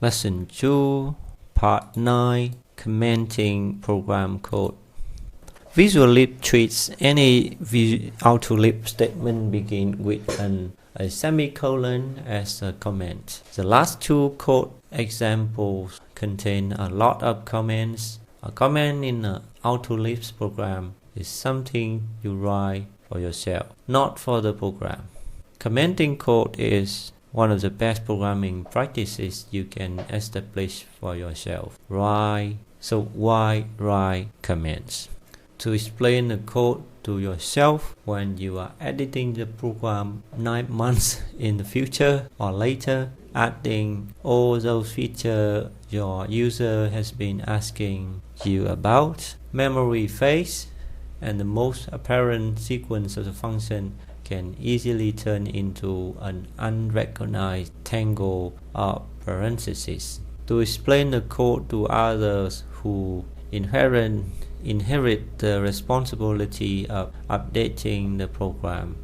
Lesson 2, Part 9, Commenting Program Code. AutoLISP treats any AutoLISP statement begin with a semicolon as a comment. The last two code examples contain a lot of comments. A comment in an AutoLISP program is something you write for yourself, not for the program. Commenting code is one of the best programming practices you can establish for yourself. Why write comments? To explain the code to yourself when you are editing the program 9 months in the future or later, adding all those features your user has been asking you about, memory phase, and the most apparent sequence of the function can easily turn into an unrecognized tangle of parentheses. To explain the code to others who inherit the responsibility of updating the program.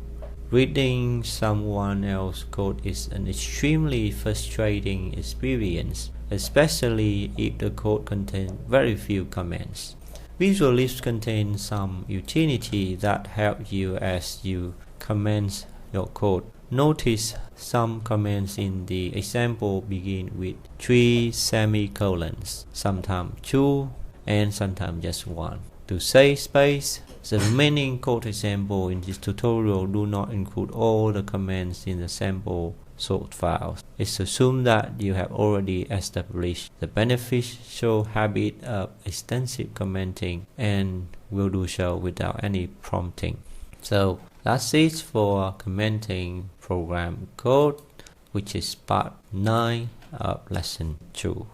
Reading someone else's code is an extremely frustrating experience, especially if the code contains very few comments. AutoLISP contains some utility that help you as you comment your code. Notice some comments in the example begin with 3 semicolons, sometimes 2, and sometimes just 1. To save space, the remaining code example in this tutorial do not include all the comments in the sample source files. It's assumed that you have already established the beneficial habit of extensive commenting and will do so without any prompting. So that's it for commenting program code, which is part 9 of lesson 2.